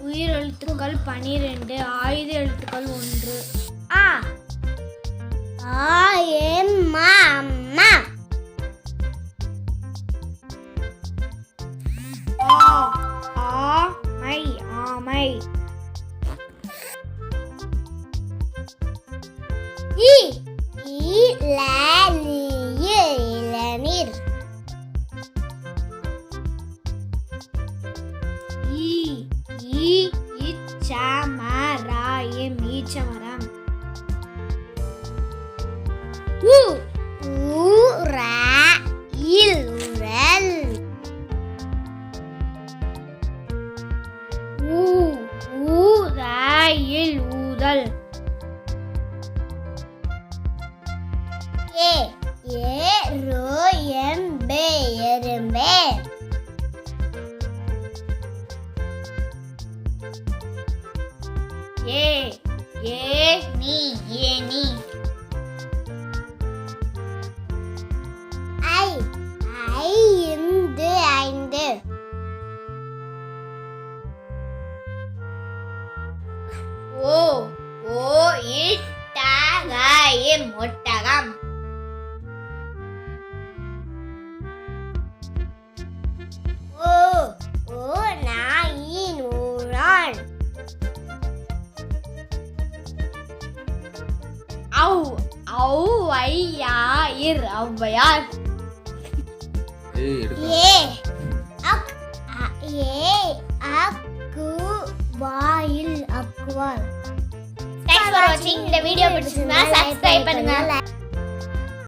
உயிர் எழுத்துக்கள் 12, ஆயுத எழுத்துக்கள் 1. ஆ எம்மா அம்மா. ஆமை ஆமை. இளநீர். இச்சமராயம் ஈச்சமரம். ஊரல். ஊராயில் ஊதல். எறும்பே எறும்பே. ஏனி ஏனி. ஐந்து ஐந்து. ஒட்டகம் ஒட்டகம். நாயின் ஊரான். ஔவையார் ஔவையார். வாயில் அக்குவார். Thanks for watching. இந்த வீடியோ பிடிச்சிருந்தா subscribe பண்ணுங்க.